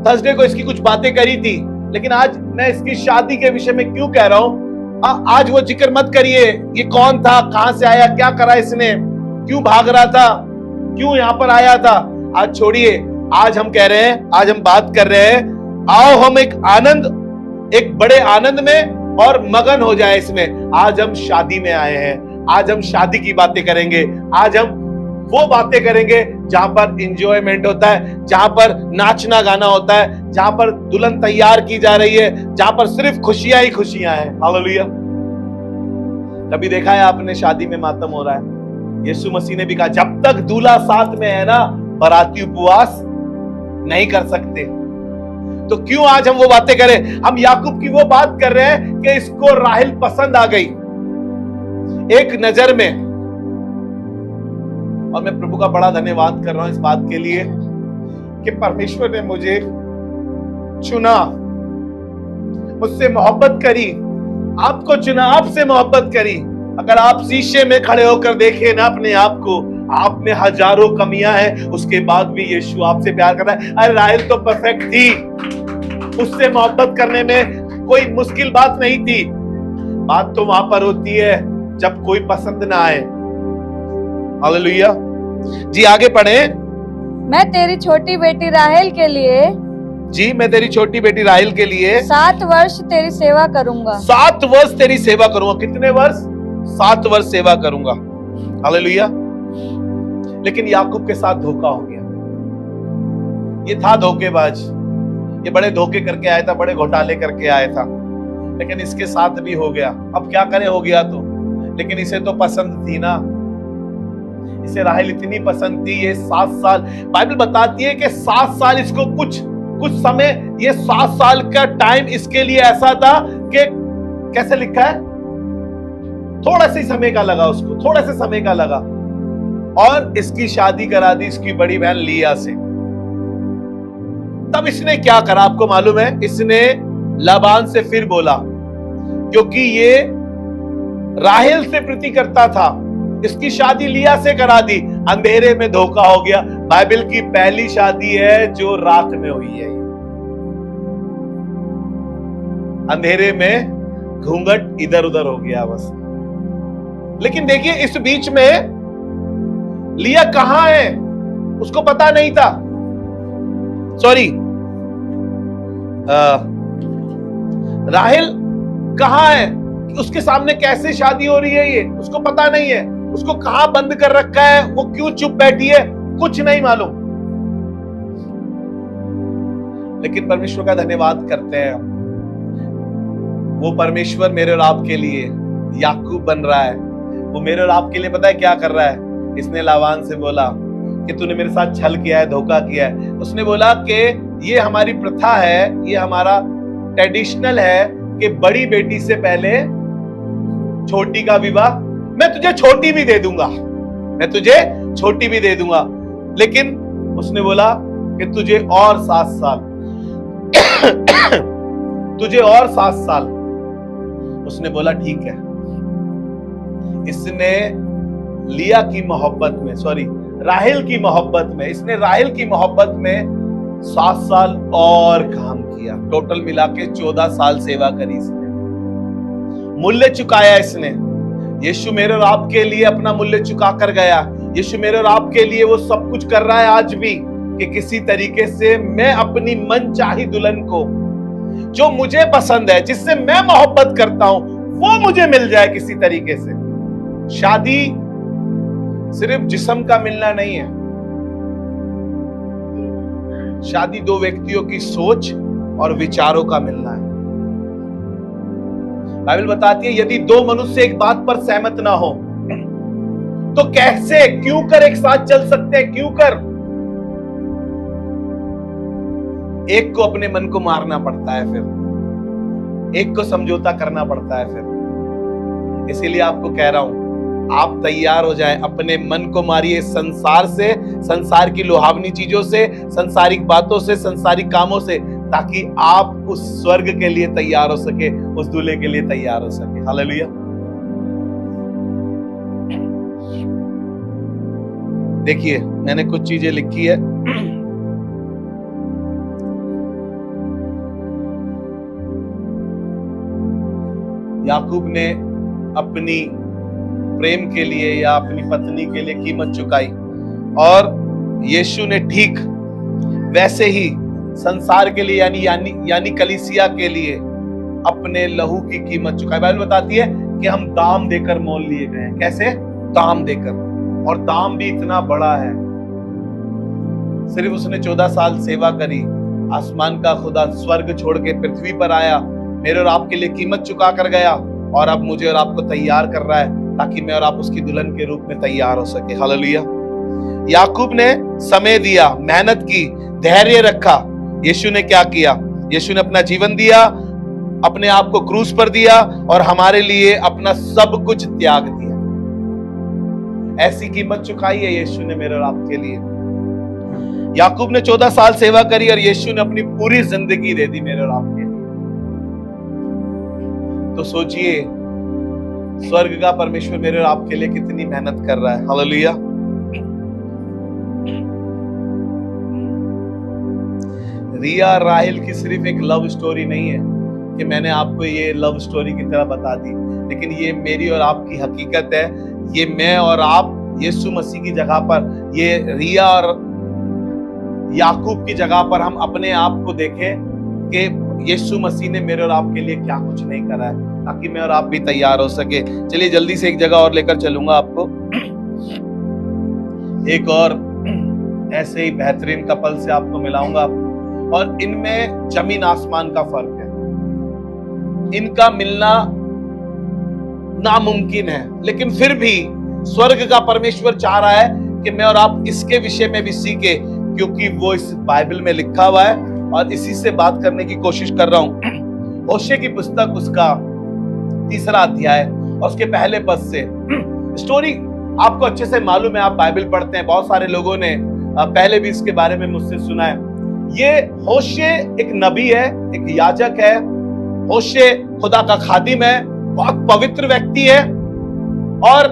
थर्सडे को इसकी कुछ बातें करी थी, लेकिन आज मैं इसकी शादी के विषय में क्यों कह रहा हूं। आज वो जिक्र मत करिए, ये कौन था, कहां से आया, क्या करा इसने, क्यों भाग रहा था, क्यों यहां पर आया था। आज छोड़िए, आज हम कह रहे हैं, आज हम बात कर रहे हैं, आओ हम एक बड़े आनंद में और मगन हो जाए इसमें। आज हम शादी में आए हैं, आज हम शादी की बातें करेंगे। आज हम वो बातें करेंगे जहां पर एंजॉयमेंट होता है, जहां पर नाचना गाना होता है, जहां पर दुल्हन तैयार की जा रही है, जहां पर सिर्फ खुशियां ही खुशियां हैं। हालेलुया। कभी देखा है आपने शादी में मातम हो रहा है? यीशु मसीह ने भी कहा, जब तक दूल्हा साथ में है ना, बाराती उपवास नहीं कर सकते। तो क्यों आज हम वो बातें करें? हम याकूब की वो बात कर रहे हैं कि इसको राहेल पसंद आ गई एक नजर में। और मैं प्रभु का बड़ा धन्यवाद कर रहा हूं इस बात के लिए कि परमेश्वर ने मुझे चुना, मुझसे मोहब्बत करी, आपको चुना, आपसे मोहब्बत करी। अगर आप शीशे में खड़े होकर देखें ना अपने आप को, आप में हजारों कमियां हैं, उसके बाद भी यीशु आपसे प्यार कर रहा है। अरे राहेल तो परफेक्ट थी, उससे मोहब्बत करने में कोई मुश्किल बात नहीं थी। बात तो वहां पर होती है जब कोई पसंद ना आए। हालेलुया। जी आगे पढ़े। मैं तेरी छोटी बेटी राहेल के लिए, जी मैं तेरी छोटी बेटी राहेल के लिए 7 वर्ष तेरी सेवा करूंगा। 7 वर्ष तेरी सेवा करूंगा। कितने वर्ष? 7 वर्ष सेवा करूंगा। हालेलुया। लेकिन याकूब के साथ धोखा हो गया। ये था धोखेबाज, ये बड़े धोखे करके आया था, बड़े घोटाले करके आया था, लेकिन इसके साथ भी हो गया। अब क्या करे, हो गया तो, लेकिन इसे तो पसंद थी ना, इसे राहेल इतनी पसंद थी। ये 7 साल, बाइबल बताती है कि 7 साल इसको कुछ समय, ये 7 साल का टाइम इसके लिए ऐसा था कि कैसे लिखा है, थोड़ा सा समय का लगा उसको, थोड़ा सा समय का लगा, और इसकी शादी करा दी इसकी बड़ी बहन लिया से। तब इसने क्या करा आपको मालूम है, इसने लाबान से फिर बोला, क्योंकि ये राहेल से प्रीति करता था, इसकी शादी लिया से करा दी, अंधेरे में धोखा हो गया। बाइबल की पहली शादी है जो रात में हुई है, अंधेरे में घूंघट इधर उधर हो गया बस। लेकिन देखिए इस बीच में लिया कहां है उसको पता नहीं था, सॉरी राहेल कहां है, उसके सामने कैसे शादी हो रही है ये उसको पता नहीं है, उसको कहां बंद कर रखा है, वो क्यों चुप बैठी है, कुछ नहीं मालूम। लेकिन परमेश्वर का धन्यवाद करते हैं, वो परमेश्वर मेरे और आपके लिए याकूब बन रहा है। वो मेरे और आपके लिए पता है क्या कर रहा है, इसने लाबान से बोला कि तूने मेरे साथ छल किया है, धोखा किया है। उसने बोला कि ये हमारी प्रथा है, ये हमारा ट्रेडिशनल है कि बड़ी बेटी से पहले छोटी का विवाह, मैं तुझे छोटी भी दे दूंगा, मैं तुझे छोटी भी दे दूंगा। लेकिन उसने बोला कि तुझे और 7 साल तुझे और 7 साल। उसने बोला ठीक है। इसने लिया की मोहब्बत में, सॉरी राहेल की मोहब्बत में, इसने राहेल की मोहब्बत में 7 साल और काम किया। टोटल मिला के 14 साल सेवा करी इसने, मूल्य चुकाया इसने। यीशु मेरे और आपके लिए अपना मूल्य चुका कर गया। यीशु मेरे और आपके लिए वो सब कुछ कर रहा है आज भी, कि किसी तरीके से मैं अपनी मनचाही दुल्हन को, जो मुझे पसंद है, जिससे मैं मोहब्बत करता हूं, वो मुझे मिल जाए किसी तरीके से। शादी सिर्फ जिस्म का मिलना नहीं है, शादी 2 व्यक्तियों की सोच और विचारों का मिलना है। बाइबल बताती है यदि 2 मनुष्य एक बात पर सहमत ना हो तो कैसे, क्यों कर एक साथ चल सकते हैं, क्यों कर एक को अपने मन को मारना पड़ता है, फिर एक को समझौता करना पड़ता है। फिर इसीलिए आपको कह रहा हूं, आप तैयार हो जाएं, अपने मन को मारिए संसार से, संसार की लुभावनी चीजों से, संसारिक बातों से, संसारिक कामों से, ताकि आप उस स्वर्ग के लिए तैयार हो सके, उस दूल्हे के लिए तैयार हो सके। हालेलुया। देखिए मैंने कुछ चीजें लिखी है, याकूब ने अपनी प्रेम के लिए या अपनी पत्नी के लिए कीमत चुकाई, और यीशु ने ठीक वैसे ही संसार के लिए यानी कलीसिया के लिए अपने लहू की कीमत चुकाई। बाइबल बताती है कि हम दाम देकर मोल लिए गए हैं। कैसे? दाम देकर, और दाम भी इतना बड़ा है। सिर्फ उसने 14 साल सेवा करी, आसमान का खुदा स्वर्ग छोड़ के पृथ्वी पर आया, मेरे और आपके लिए कीमत चुका कर गया, और अब मुझे और आपको तैयार कर रहा है ताकि मैं और आप उसकी दुल्हन के रूप में तैयार हो सके। हालेलुया। याकूब ने समय दिया, मेहनत की, धैर्य रखा। यीशु ने क्या किया? यीशु ने अपना जीवन दिया, अपने आप को क्रूस पर दिया, और हमारे लिए अपना सब कुछ त्याग दिया। ऐसी कीमत चुकाई है यीशु ने मेरे और आपके लिए। याकूब ने 14 साल सेवा करी, और यीशु ने अपनी पूरी जिंदगी दे दी मेरे और आपके लिए। तो सोचिए स्वर्ग का परमेश्वर मेरे और आपके लिए कितनी मेहनत कर रहा है। हालेलुया। रिया राहेल की सिर्फ एक लव स्टोरी नहीं है कि मैंने आपको ये लव स्टोरी की तरह बता दी, लेकिन ये मेरी और आपकी हकीकत है। ये मैं और आप यीशु मसीह की जगह पर, ये रिया और याकूब की जगह पर हम अपने आप को देखें कि यीशु मसीह ने मेरे और आपके लिए क्या कुछ नहीं करा है, ताकि मैं और आप भी तैयार हो सके। चलिए जल्दी से एक जगह और लेकर चलूंगा आपको, एक और ऐसे ही बेहतरीन कपल से आपको मिलाऊंगा और इनमें जमीन आसमान का फर्क है। इनका मिलना नामुमकिन है, लेकिन फिर भी स्वर्ग का परमेश्वर चाह रहा है कि मैं और आप इसके विषय में भी सीखे, क्योंकि वो इस बाइबल में लिखा हुआ है और इसी से बात करने की कोशिश कर रहा हूं। होशे की पुस्तक उसका 3 अध्याय और उसके पहले पद से स्टोरी आपको अच्छे से मालूम है, आप बाइबल पढ़ते हैं, बहुत सारे लोगों ने पहले भी इसके बारे में मुझसे सुना है। ये होशे एक नबी है, एक याजक है। होशे खुदा का खादिम है, बहुत पवित्र व्यक्ति है और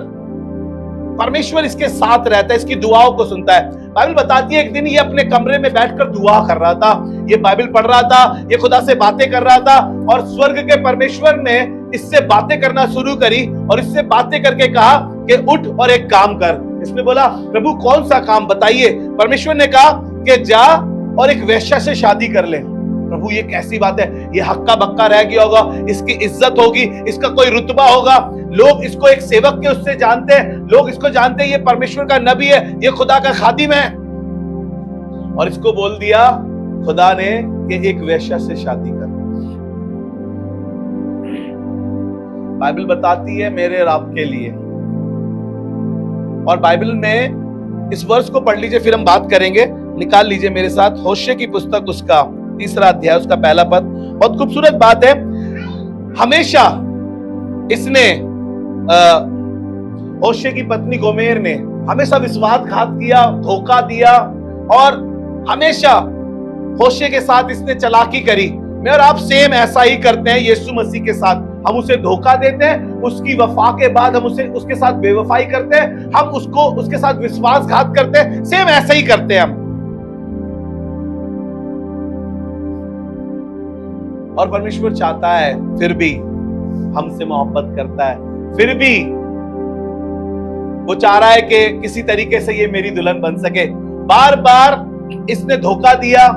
परमेश्वर इसके साथ रहता है, इसकी दुआओं को सुनता है। बाइबल बताती है एक दिन ये अपने कमरे में बैठकर दुआ कर रहा था, ये बाइबल पढ़ रहा था, ये खुदा से बातें कर रहा था और स्वर्ग के परमेश्वर ने इससे बातें करना शुरू करी और इससे बातें करके कहा कि उठ और एक काम कर। इसने बोला, प्रभु कौन सा काम बताइए। परमेश्वर ने कहा कि जा और एक वेश्या से शादी कर ले। प्रभु ये कैसी बात है, ये हक्का बक्का रह गया होगा, इसकी इज्जत होगी, इसका कोई रुतबा होगा, लोग इसको एक सेवक के उससे जानते हैं, लोग इसको जानते हैं ये परमेश्वर का नबी है, ये खुदा का खादिम है। और इसको बोल दिया खुदा ने कि एक वेश्या से शादी कर। बाइबल बताती है मेरे और आपके लिए, और बाइबल में इस वर्ष को पढ़ लीजिए, फिर हम बात करेंगे। निकाल लीजिए मेरे साथ होशे की पुस्तक उसका 3 अध्याय उसका पहला पद। बहुत खूबसूरत बात है। हमेशा इसने होशे की पत्नी गोमेर ने हमेशा विश्वासघात किया, धोखा दिया और हमेशा होशे के साथ इसने चालाकी करी। मैं और आप सेम ऐसा ही करते हैं यीशु मसीह के साथ। हम उसे धोखा देते हैं, उसकी वफा के बाद हम उसके साथ बेवफाई करते हैं, हम उसके साथ विश्वासघात करते हैं, सेम ऐसा ही करते हैं हम। और परमेश्वर चाहता है, फिर भी हमसे मोहब्बत करता है, फिर भी वो चाह रहा है कि किसी तरीके से ये मेरी दुल्हन बन सके। बार बार इसने धोखा दिया,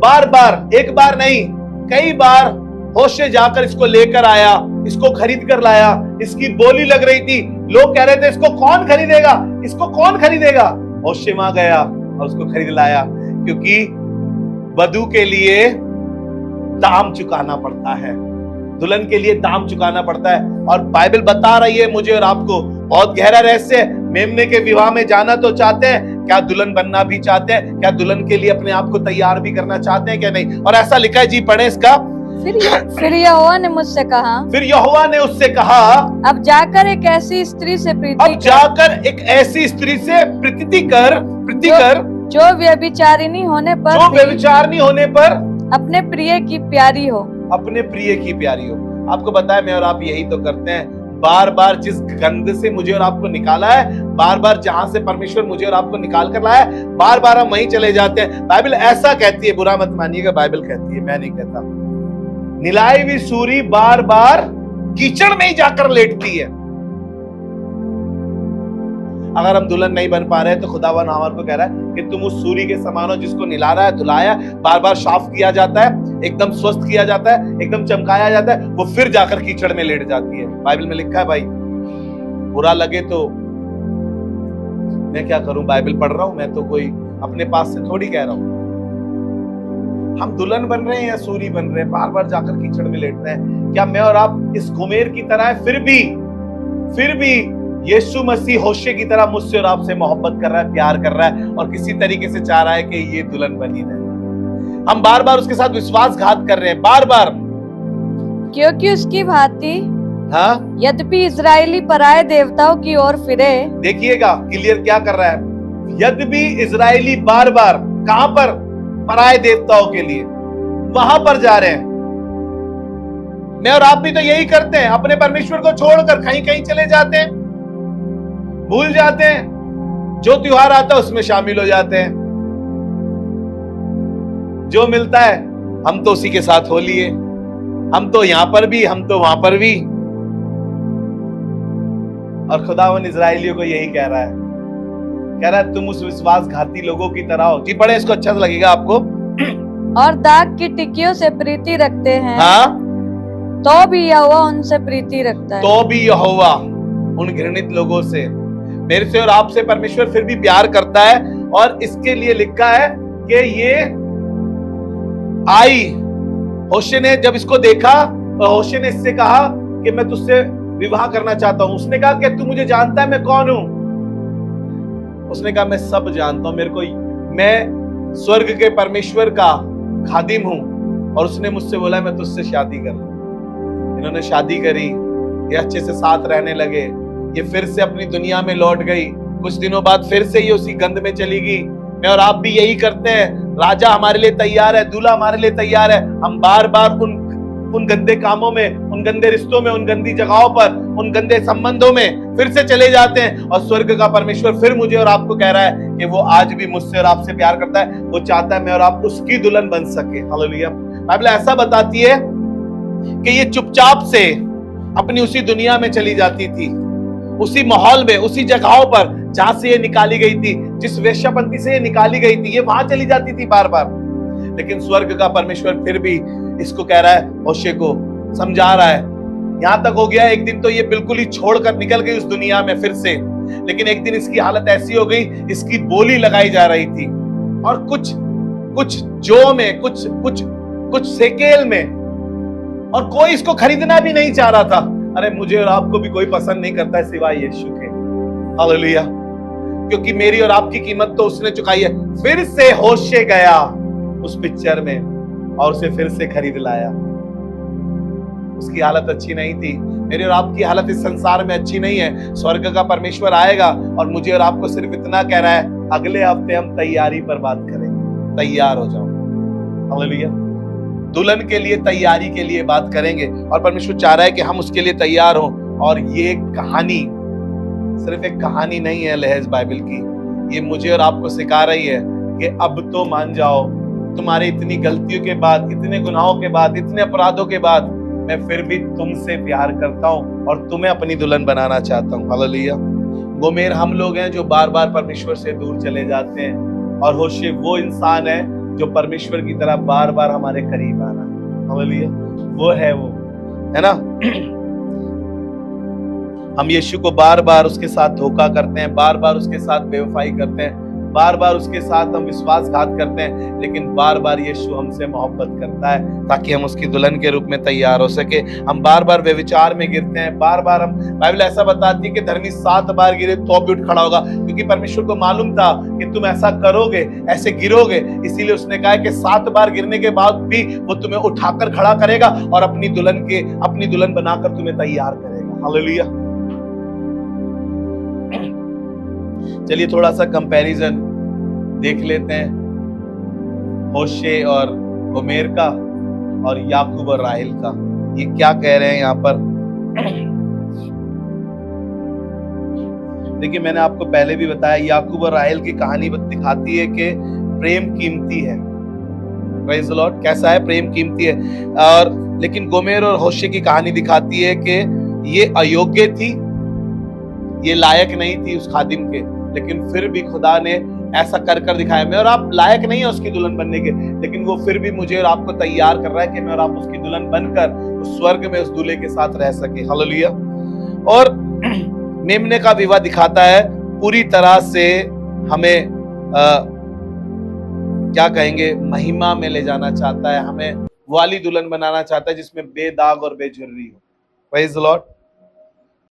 बार बार, एक बार नहीं कई बार होशे जाकर इसको लेकर आया, इसको खरीद कर लाया। इसकी बोली लग रही थी, लोग कह रहे थे इसको कौन खरीदेगा, इसको कौन खरीदेगा। होशे वहां गया और उसको खरीद लाया, क्योंकि वधू के लिए दाम चुकाना पड़ता है, दुल्हन के लिए दाम चुकाना पड़ता है। और बाइबल बता रही है मुझे और आपको, बहुत गहरा रहस्य है। मेमने के विवाह में जाना तो चाहते हैं, क्या दुल्हन बनना भी चाहते हैं, क्या दुल्हन के लिए अपने आप को तैयार भी करना चाहते हैं क्या नहीं। और ऐसा लिखा है जी, पढ़े इसका। फिर यहोवा ने मुझसे कहा, फिर यहोवा ने उससे कहा, अब जाकर एक ऐसी स्त्री से प्रीति कर जो व्यभिचारिणी होने पर अपने प्रिय की प्यारी हो। अपने प्रिय की प्यारी हो। आपको बताया मैं और आप यही तो करते हैं। बार बार जिस गंध से मुझे और आपको निकाला है, बार बार जहां से परमेश्वर मुझे और आपको निकाल कर लाया है, बार बार हम वहीं चले जाते हैं। बाइबल ऐसा कहती है, बुरा मत मानिएगा, बाइबल कहती है, मैं नहीं कहता। निलाई हुई सूरी बार बार कीचड़ में ही जाकर लेटती है। अगर हम दुल्हन नहीं बन पा रहे हैं तो खुदावन हमारे को कह रहा है कि तुम उस सूरी के समान हो जिसको निलारा है, धुलाया, बार बार साफ किया जाता है, एकदम स्वस्थ किया जाता है, एकदम चमकाया जाता है, वो फिर जाकर कीचड़ में लेट जाती है। बाइबल में लिखा है भाई, बुरा लगे तो मैं क्या करूं, बाइबल पढ़ रहा हूं, मैं तो कोई अपने पास से थोड़ी कह रहा हूं। हम दुल्हन बन रहे हैं या सूरी बन रहे हैं, बार बार जाकर कीचड़ में लेट रहे हैं। क्या मैं और आप इस गोमेर की तरह है? फिर भी यीशु मसीह होशे की तरह मुझसे और आपसे मोहब्बत कर रहा है, प्यार कर रहा है और किसी तरीके से चाह रहा है कि ये दुल्हन बनी रहे। हम बार बार उसके साथ विश्वासघात कर रहे हैं, बार बार, क्योंकि उसकी भांति हाँ, यद्यपि इजरायली पराये देवताओं की ओर फिरे। देखिएगा क्लियर क्या कर रहा है, यद्यपि इजरायली बार बार कहां पर, पराये देवताओं के लिए वहां पर जा रहे हैं। मैं और आप भी तो यही करते हैं, अपने परमेश्वर को छोड़कर कहीं कहीं चले जाते हैं, भूल जाते हैं, जो त्योहार आता है उसमें शामिल हो जाते हैं, जो मिलता है हम तो उसी के साथ हो लिए, हम तो यहां पर भी, हम तो वहां पर भी। और खुदावन इजराइलियों को यही कह रहा है तुम उस विश्वासघाती लोगों की तरह हो। जी पढ़े, इसको अच्छा लगेगा आपको। और दाग की टिक्कियों से प्रीति रखते हैं, हाँ, तो भी यहोवा उनसे प्रीति रखता है। तो भी यहोवा उन घृणित लोगों से, मेरे से और आपसे परमेश्वर फिर भी प्यार करता है और इसके लिए लिखा है कि ये आई। होशे ने जब इसको देखा तो होशे ने इससे कहा कि मैं तुझसे विवाह करना चाहता हूं। उसने कहा कि तू मुझे जानता है मैं कौन हूं? उसने कहा मैं सब जानता हूं, मैं स्वर्ग के परमेश्वर का खादिम हूं और उसने मुझसे बोला मैं तुझसे शादी कर लूं। इन्होंने शादी करी, ये अच्छे से साथ रहने लगे। ये फिर से अपनी दुनिया में लौट गई। कुछ दिनों बाद फिर से ये उसी गंध में चली गई। मैं और आप भी यही करते हैं। राजा हमारे लिए तैयार है, दूल्हा हमारे लिए तैयार है, हम बार बार उन गंदे कामों में, उन गंदे रिश्तों में, उन गंदी जगहों पर, उन गंदे संबंधों में फिर से चले जाते हैं। और स्वर्ग का परमेश्वर फिर मुझे और आपको कह रहा है कि वो आज भी मुझसे और आपसे प्यार करता है। वो चाहता है मैं और आप उसकी दुल्हन बन सके। हालेलुया। बाइबल ऐसा बताती है कि ये चुपचाप से अपनी उसी दुनिया में चली जाती थी, उसी माहौल में, उसी जगहों पर जहां से ये निकाली गई थी, जिस वेश्यापंथी से ये निकाली गई थी, ये वहां चली जाती थी बार बार। लेकिन स्वर्ग का परमेश्वर फिर भी इसको कह रहा है, होशे को समझा रहा है। यहां तक हो गया एक दिन तो ये बिल्कुल ही छोड़कर निकल गई उस दुनिया में फिर से। लेकिन एक दिन इसकी हालत ऐसी हो गई, इसकी बोली लगाई जा रही थी और कुछ जो में, कुछ सेकेल में, और कोई इसको खरीदना भी नहीं चाह रहा था। अरे मुझे और आपको भी कोई पसंद नहीं करता है सिवाय यीशु के। हालेलुया। क्योंकि मेरी और आपकी कीमत तो उसने चुकाई है। फिर से होशे गया उस पिक्चर में और उसे फिर से खरीद लाया। उसकी हालत अच्छी नहीं थी। मेरी और आपकी हालत इस संसार में अच्छी नहीं है। स्वर्ग का परमेश्वर आएगा और मुझे और आपको सिर्फ इतना कह रहा है, अगले हफ्ते हम तैयारी पर बात करेंगे, तैयार हो जाओ। हालेलुया। दुल्हन के लिए तैयारी के लिए बात करेंगे और परमेश्वर चाह रहा है कि हम उसके लिए तैयार हों। और ये कहानी सिर्फ एक कहानी नहीं है लहज बाइबल की, ये मुझे और आपको सिखा रही है कि अब तो मान जाओ, तुम्हारे इतनी गलतियों के बाद, इतने गुनाहों के बाद, इतने अपराधों के बाद मैं फिर भी तुमसे प्यार करता हूं और तुम्हें अपनी दुल्हन बनाना चाहता हूं। हालेलुया। गोमेर हम लोग हैं जो बार बार परमेश्वर से दूर चले जाते हैं, और होशे वो इंसान है जो परमेश्वर की तरह बार बार हमारे करीब आना। हालेलुया। वो है ना। हम यीशु को बार बार उसके साथ धोखा करते हैं, बार बार उसके साथ बेवफाई करते हैं, बार बार उसके साथ हम विश्वासघात करते हैं, लेकिन बार बार यीशु हमसे मोहब्बत करता है ताकि हम उसकी दुल्हन के रूप में तैयार हो सके। हम बार बार व्यभिचार में गिरते हैं, बार बार हम, बाइबल ऐसा बताती है कि धर्मी 7 बार गिरे तो भी उठ खड़ा होगा, क्योंकि परमेश्वर को मालूम था कि तुम ऐसा करोगे, ऐसे गिरोगे। इसीलिए उसने कहा कि 7 बार गिरने के बाद भी वो तुम्हें उठाकर खड़ा करेगा और अपनी दुल्हन बनाकर तुम्हें तैयार करेगा। हालेलुया। चलिए थोड़ा सा कंपैरिजन देख लेते हैं होशे और गोमेर का और याकूब और राहेल का। ये क्या कह रहे हैं यहाँ पर। देखिए मैंने आपको पहले भी बताया, याकूब और राहेल की कहानी दिखाती है कि प्रेम कीमती है। Praise the Lord. कैसा है? प्रेम कीमती है। और लेकिन गोमेर और होशे की कहानी दिखाती है कि ये अयोग्य थी, ये लायक नहीं थी उस खादिम के, लेकिन फिर भी खुदा ने ऐसा कर दिखाया। मैं और आप लायक नहीं है उसकी दुल्हन बनने के, लेकिन वो फिर भी मुझे और आपको तैयार कर रहा है कि मैं और आप उसकी दुल्हन बनकर उस स्वर्ग में उस दूल्हे के साथ रह सके। हालेलुया। और मेमने का विवाह दिखाता है, पूरी तरह से हमें क्या कहेंगे, महिमा में ले जाना चाहता है, हमें वाली दुल्हन बनाना चाहता है जिसमें बेदाग और बेझुर्री हो। Praise the Lord.